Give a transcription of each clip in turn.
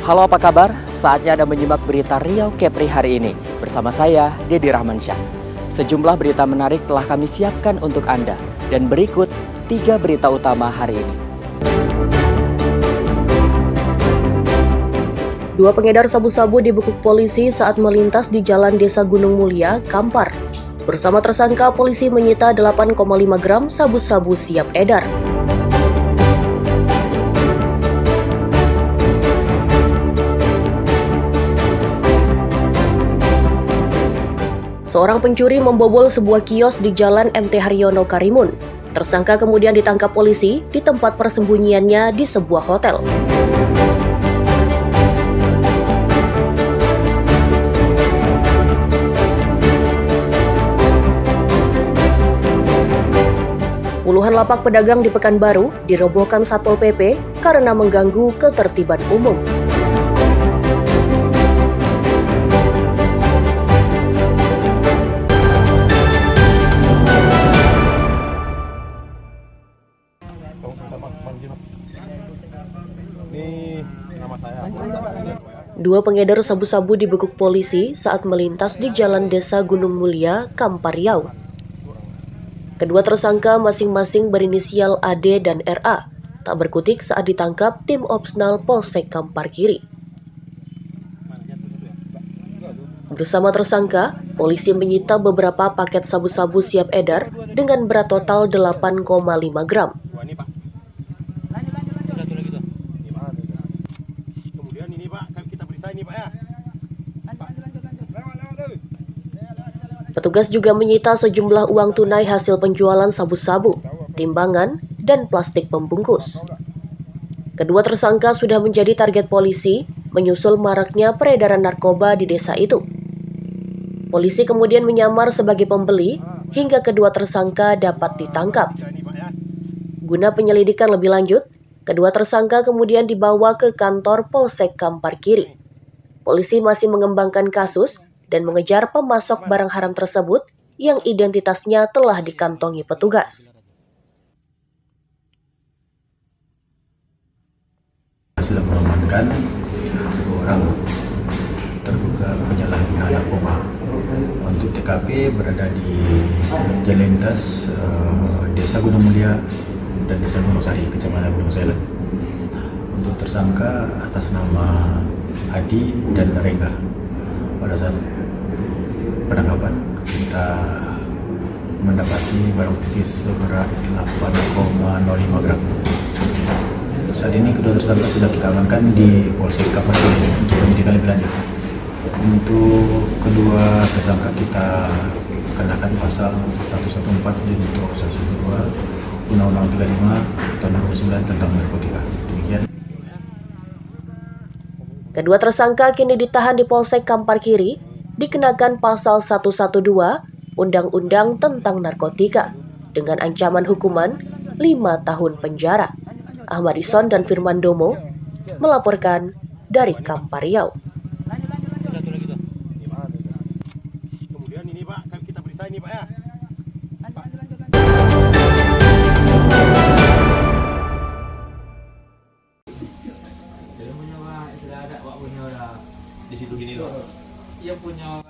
Halo, apa kabar? Saatnya Anda menyimak berita Riau Kepri hari ini. Bersama saya, Dedi Rahmansyah. Sejumlah berita menarik telah kami siapkan untuk Anda. Dan berikut 3 berita utama hari ini. 2 pengedar sabu-sabu dibekuk polisi saat melintas di Jalan Desa Gunung Mulia, Kampar. Bersama tersangka, polisi menyita 8,5 gram sabu-sabu siap edar. Seorang pencuri membobol sebuah kios di Jalan MT Haryono Karimun. Tersangka kemudian ditangkap polisi di tempat persembunyiannya di sebuah hotel. Puluhan lapak pedagang di Pekanbaru dirobohkan Satpol PP karena mengganggu ketertiban umum. Dua pengedar sabu-sabu dibekuk polisi saat melintas di Jalan Desa Gunung Mulia, Kampar Riau. Kedua tersangka masing-masing berinisial AD dan RA, tak berkutik saat ditangkap tim Opsnal Polsek Kampar Kiri. Bersama tersangka, polisi menyita beberapa paket sabu-sabu siap edar dengan berat total 8,5 gram. Petugas juga menyita sejumlah uang tunai hasil penjualan sabu-sabu, timbangan, dan plastik pembungkus. Kedua tersangka sudah menjadi target polisi menyusul maraknya peredaran narkoba di desa itu. Polisi kemudian menyamar sebagai pembeli hingga kedua tersangka dapat ditangkap. Guna penyelidikan lebih lanjut, kedua tersangka kemudian dibawa ke kantor Polsek Kampar Kiri. Polisi masih mengembangkan kasus dan mengejar pemasok barang haram tersebut yang identitasnya telah dikantongi petugas. Sudah mengamankan orang terduga penyalahguna narkoba. Untuk TKP berada di Jalan Lintas Desa Gunung Mulia dan Desa Gunung Sari, Kecamatan Gunung Sari. Untuk tersangka atas nama Adi dan Rengga. Pada saat penangkapan kita mendapati barang bukti seberat 8,05 gram. Saat ini kedua tersangka sudah kita amankan di Polsek Kampar Kiri untuk penyidikan lebih lanjut. Untuk kedua tersangka kita kenakan pasal 114 junto 112 Undang-Undang 35 tahun 2009 tentang narkotika. Demikian. Kedua tersangka kini ditahan di Polsek Kampar Kiri dikenakan pasal 112 Undang-Undang tentang narkotika dengan ancaman hukuman 5 tahun penjara. Ahmad Ison dan Firman Domo melaporkan dari Kampar Riau.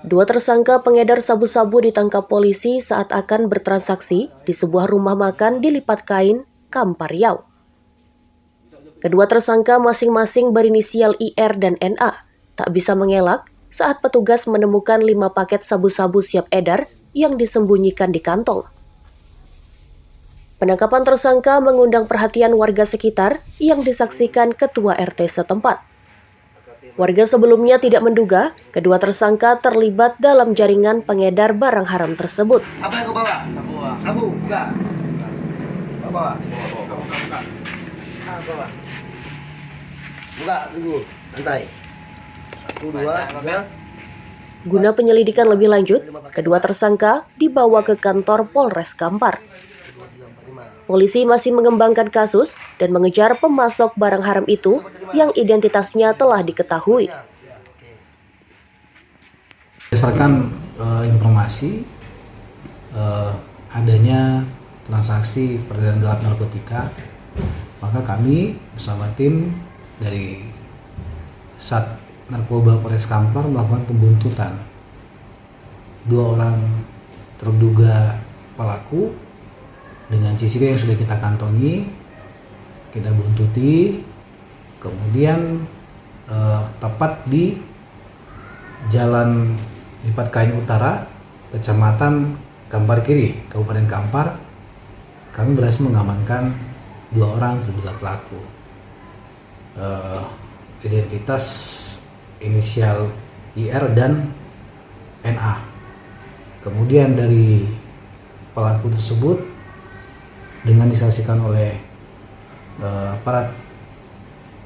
Dua tersangka pengedar sabu-sabu ditangkap polisi saat akan bertransaksi di sebuah rumah makan di Lipat Kain, Kampar Riau. Kedua tersangka masing-masing berinisial IR dan NA tak bisa mengelak saat petugas menemukan 5 paket sabu-sabu siap edar yang disembunyikan di kantong. Penangkapan tersangka mengundang perhatian warga sekitar yang disaksikan Ketua RT setempat. Warga sebelumnya tidak menduga kedua tersangka terlibat dalam jaringan pengedar barang haram tersebut. Apa yang kau bawa? Sabu. Buka. Kau bawa. Buka. Bawa. Buka, tunggu. Santai. 1, 2, 3. Guna penyelidikan lebih lanjut, kedua tersangka dibawa ke kantor Polres Kampar. Polisi masih mengembangkan kasus dan mengejar pemasok barang haram itu yang identitasnya telah diketahui. Berdasarkan informasi adanya transaksi perdagangan gelap narkotika, maka kami bersama tim dari Sat Narkoba Polres Kampar melakukan pembuntutan 2 orang terduga pelaku dengan CCTV yang sudah kita kantongi, kita buntuti, kemudian tepat di Jalan Lipat Kain Utara, Kecamatan Kampar Kiri, Kabupaten Kampar, kami berhasil mengamankan 2 orang terduga pelaku. Identitas inisial IR dan NA. Kemudian dari pelaku tersebut dengan disaksikan oleh aparat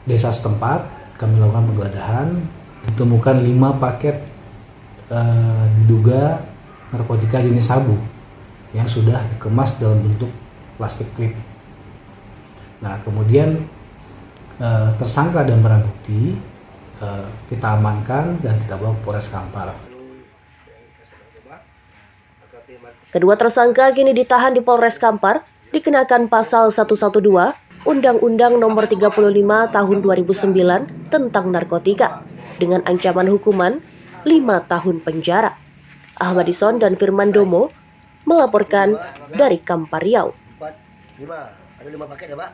desa setempat, kami lakukan penggeledahan, ditemukan 5 paket diduga narkotika jenis sabu yang sudah dikemas dalam bentuk plastik klip. Nah, kemudian tersangka dan barang bukti kita amankan dan kita bawa ke Polres Kampar. Kedua tersangka kini ditahan di Polres Kampar dikenakan pasal 112 Undang-Undang Nomor 35 Tahun 2009 tentang narkotika dengan ancaman hukuman 5 tahun penjara. Ahmadison dan Firman Domo melaporkan dari Kampar Riau. 4, 5. Ada 5 paket ya, Pak?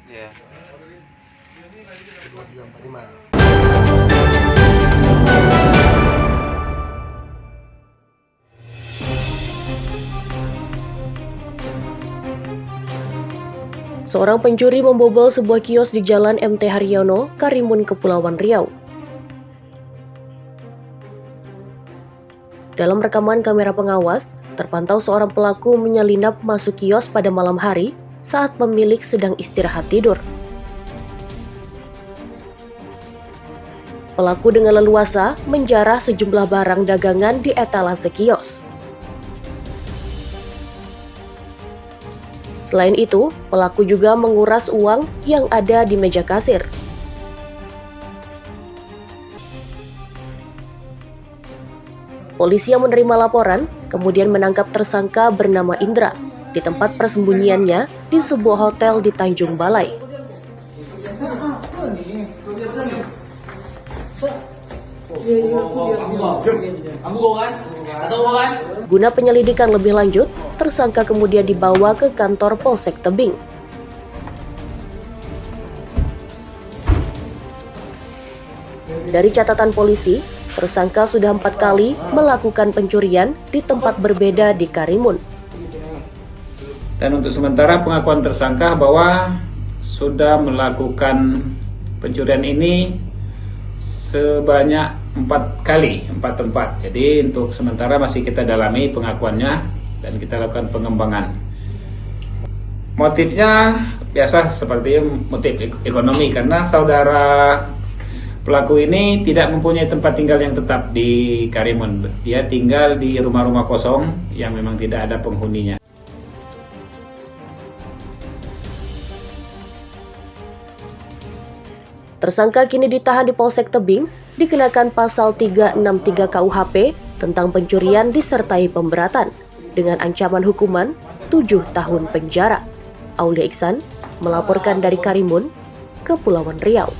Iya. 2, 3, 4, 5. Seorang pencuri membobol sebuah kios di Jalan MT Haryono, Karimun, Kepulauan Riau. Dalam rekaman kamera pengawas, terpantau seorang pelaku menyelinap masuk kios pada malam hari saat pemilik sedang istirahat tidur. Pelaku dengan leluasa menjarah sejumlah barang dagangan di etalase kios. Selain itu, pelaku juga menguras uang yang ada di meja kasir. Polisi yang menerima laporan kemudian menangkap tersangka bernama Indra di tempat persembunyiannya di sebuah hotel di Tanjung Balai. Guna penyelidikan lebih lanjut, tersangka kemudian dibawa ke kantor Polsek Tebing. Dari catatan polisi, tersangka sudah 4 kali melakukan pencurian di tempat berbeda di Karimun. Dan untuk sementara pengakuan tersangka bahwa sudah melakukan pencurian ini sebanyak 4 kali, 4 tempat. Jadi untuk sementara masih kita dalami pengakuannya dan kita lakukan pengembangan. Motifnya biasa seperti motif ekonomi karena saudara pelaku ini tidak mempunyai tempat tinggal yang tetap di Karimun. Dia tinggal di rumah-rumah kosong yang memang tidak ada penghuninya. Tersangka kini ditahan di Polsek Tebing dikenakan pasal 363 KUHP tentang pencurian disertai pemberatan dengan ancaman hukuman 7 tahun penjara. Aulia Iksan melaporkan dari Karimun, Kepulauan Riau.